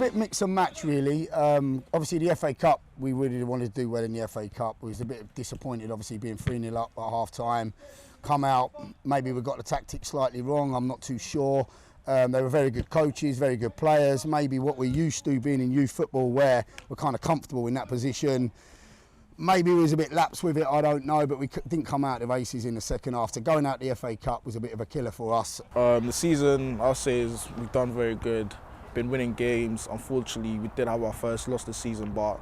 bit mix and match really. Obviously the FA Cup, we really wanted to do well in the FA Cup. We was a bit disappointed obviously being 3-0 up at half time. Come out, maybe we got the tactics slightly wrong, I'm not too sure. They were very good coaches, very good players. Maybe what we're used to being in youth football where we're kind of comfortable in that position. Maybe we was a bit lax with it, I don't know, but we didn't come out of the races in the second half. So going out the FA Cup was a bit of a killer for us. The season, I'll say, is we've done very good. Been winning games. Unfortunately, we did have our first loss this season, but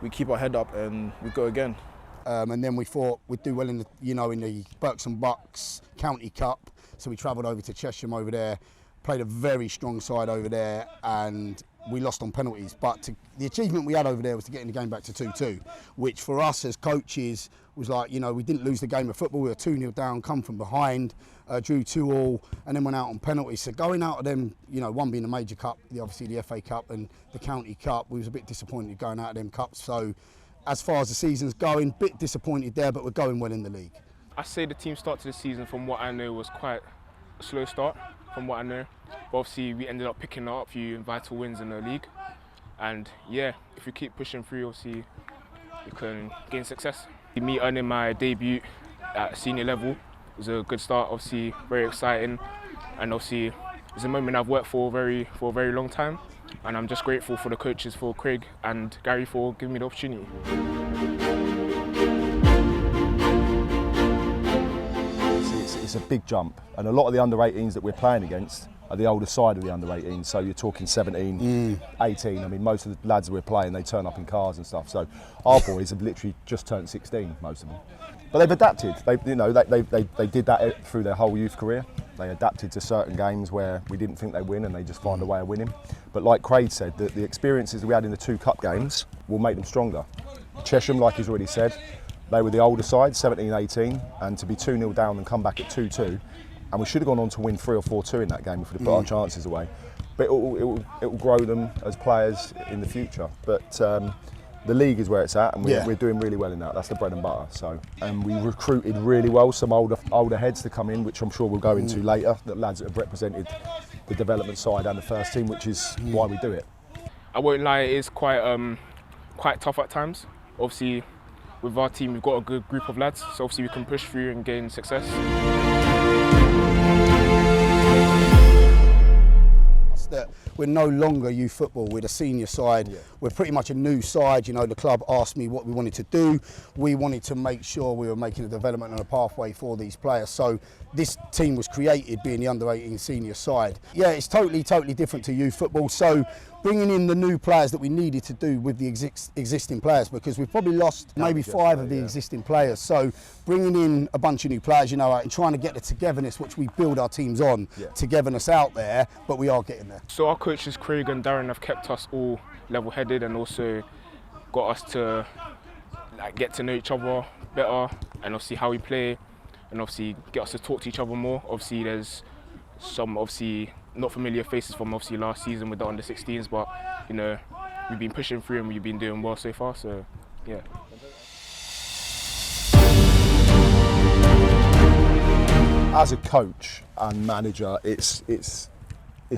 we keep our head up and we go again. And then we thought we'd do well in the, in the Berks and Bucks County Cup. So we travelled over to Cheshire over there, played a very strong side over there, and we lost on penalties. But the achievement we had over there was to get in the game back to 2-2, which for us as coaches was like, we didn't lose the game of football. We were 2-0 down, come from behind, drew 2-2, and then went out on penalties. So going out of them, one being the major cup, obviously the FA Cup and the County Cup, we was a bit disappointed going out of them cups. So as far as the season's going, bit disappointed there, but we're going well in the league. I say the team start to the season, from what I know, was quite a slow start, from what I know. But obviously we ended up picking up a few vital wins in the league. And yeah, if we keep pushing through, obviously we can gain success. Me earning my debut at senior level was a good start, obviously very exciting. And obviously it's a moment I've worked for a very long time. And I'm just grateful for the coaches, for Craig and Gary, for giving me the opportunity. It's a big jump, and a lot of the under-18s that we're playing against are the older side of the under-18s, so you're talking 17, 18. I mean, most of the lads we're playing, they turn up in cars and stuff, so our boys have literally just turned 16, most of them. But they've adapted. They did that through their whole youth career. They adapted to certain games where we didn't think they'd win, and they just find a way of winning. But like Craig said, the experiences we had in the 2 cup games will make them stronger. Chesham, like he's already said, they were the older side, 17, 18, and to be 2-0 down and come back at 2-2, and we should have gone on to win 3 or 4-2 in that game if we'd have put our chances away. But it will grow them as players in the future. But the league is where it's at, and we're doing really well in that. That's the bread and butter. So, and we recruited really well some older heads to come in, which I'm sure we'll go into later. The lads that have represented the development side and the first team, which is why we do it. I won't lie, it is quite tough at times. Obviously, with our team, we've got a good group of lads, so obviously we can push through and gain success. That we're no longer youth football, we're the senior side. We're pretty much a new side. The club asked me what we wanted to do. We wanted to make sure we were making a development and a pathway for these players. So this team was created being the under-18 senior side. Yeah, it's totally different to youth football. So bringing in the new players that we needed to do with the existing players, because we've probably lost maybe 5 of the existing players. So bringing in a bunch of new players, and trying to get the togetherness which we build our teams on, togetherness out there, but we are getting there. So our coaches Craig and Darren have kept us all level-headed and also got us to get to know each other better, and obviously how we play, and obviously get us to talk to each other more. Obviously there's some not familiar faces from last season with the under-16s, but we've been pushing through and we've been doing well so far, so yeah. As a coach and manager, it's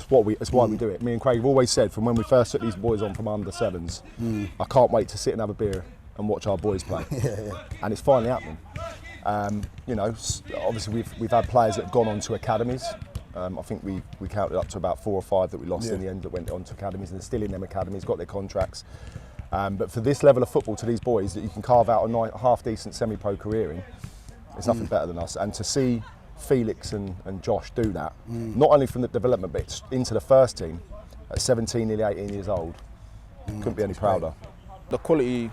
why we do it. Me and Craig have always said from when we first took these boys on from under 7s, I can't wait to sit and have a beer and watch our boys play. And it's finally happening. Obviously we've had players that have gone on to academies. I think we counted up to about 4 or 5 that we lost in the end that went on to academies, and they're still in them academies, got their contracts. But for this level of football to these boys that you can carve out a half-decent semi-pro career in, there's nothing better than us. And to see Felix and Josh do that, not only from the development but into the first team at 17, nearly 18 years old, couldn't be any prouder. The quality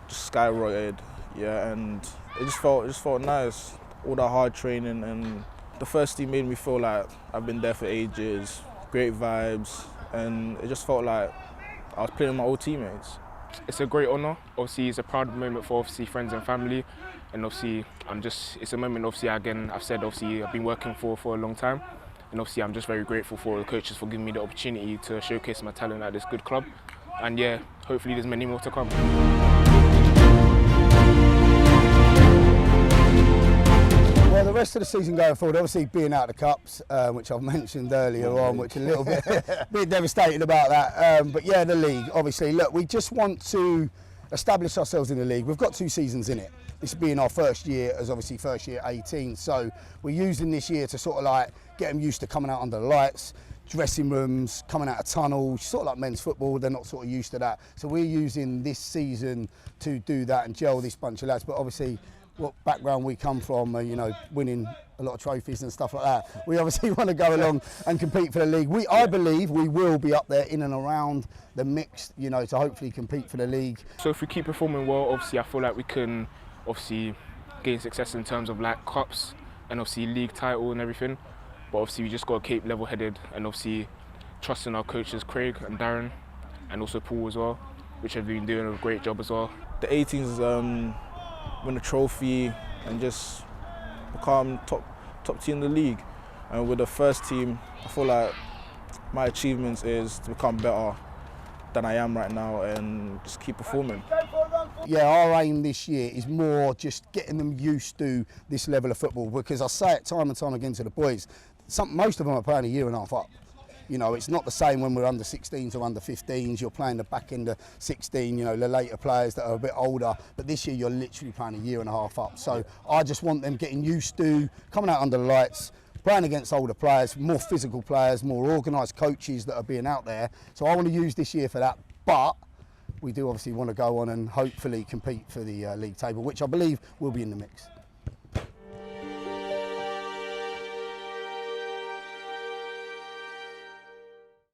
just skyrocketed, and it just felt nice. All that hard training, and the first team made me feel like I've been there for ages. Great vibes, and it just felt like I was playing with my old teammates. It's a great honour. Obviously, it's a proud moment for friends and family, and obviously, it's a moment. Obviously, again, I've been working for a long time, and obviously, I'm just very grateful for the coaches for giving me the opportunity to showcase my talent at this good club, and yeah, hopefully, there's many more to come. Well, the the rest of the season going forward, obviously being out of the cups, which I've mentioned earlier on, which a little bit devastated about that. But yeah, the league, obviously. Look, we just want to establish ourselves in the league. We've got 2 seasons in it. This being our first year as obviously first year 18. So we're using this year to sort of like get them used to coming out under the lights, dressing rooms, coming out of tunnels, sort of like men's football. They're not sort of used to that. So we're using this season to do that and gel this bunch of lads. But obviously, what background we come from, you know, winning a lot of trophies and stuff like that. We obviously want to go along and compete for the league. I believe we will be up there in and around the mix, you know, to hopefully compete for the league. So if we keep performing well, obviously I feel like we can obviously gain success in terms of like cups and obviously league title and everything. But obviously we just got to keep level-headed and obviously trusting our coaches Craig and Darren and also Paul as well, which have been doing a great job as well. The 18's win a trophy and just become top team in the league. And with the first team, I feel like my achievements is to become better than I am right now and just keep performing. Yeah, our aim this year is more just getting them used to this level of football, because I say it time and time again to the boys, most of them are playing a year and a half up. You know, it's not the same when we're under 16s or under 15s. You're playing the back end of 16, you know, the later players that are a bit older. But this year, you're literally playing a year and a half up. So I just want them getting used to coming out under the lights, playing against older players, more physical players, more organised coaches that are being out there. So I want to use this year for that. But we do obviously want to go on and hopefully compete for the league table, which I believe will be in the mix.